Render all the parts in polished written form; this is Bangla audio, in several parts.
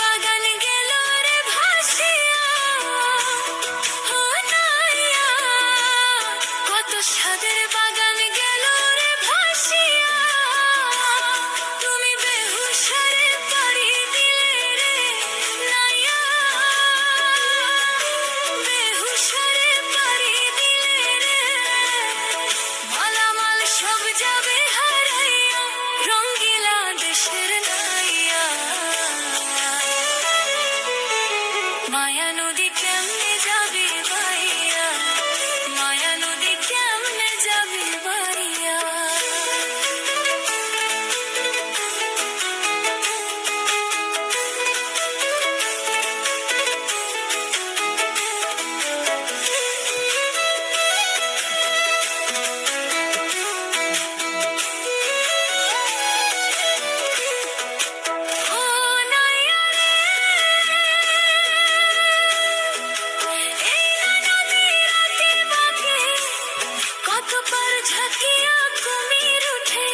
বাগান গেল রে ভাসিয়া, ও নাইয়া, কত সাদের বাগান গেল রে ভাসিয়া, তুমি বেহুশরে পাড়ি দিলে রে নাইয়া, বেহুশরে পাড়ি দিলে রে, মালামাল সব যাবে হারাইয়া, রঙ্গিলা দেশের নাইয়া, মায়া নদী কেমনে যাবে বাইয়া, মায়া নদী কেমনে যাবে বাইয়া। ও নাইয়া রে, এই না নদীর রাতে বাঁকে, কত পার ঝাঁকিয়া কুমির উঠে,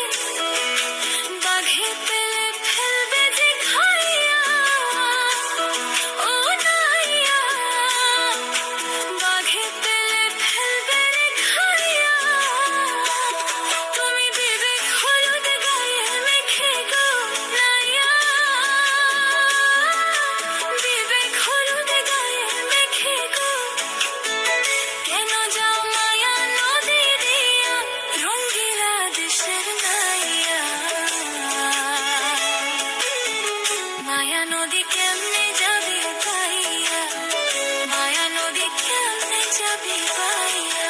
বাঘে পেলে ফেলবে যে খাইয়া, ও নাইয়া, বাঘে পেলে ফেলবে রে খাইয়া, তুমি বিবেক হলুদ গায়ে মেখে গো নাইয়া, বিবেক হলুদ গায়ে মেখে গো, কেন যাও মায়া নদী দিয়া, রঙ্গিলা দেশের নাইয়া, মায়া নদী কেমনে যাবে বাইয়া, মায়া নদী কেমনে যাবে বাইয়া।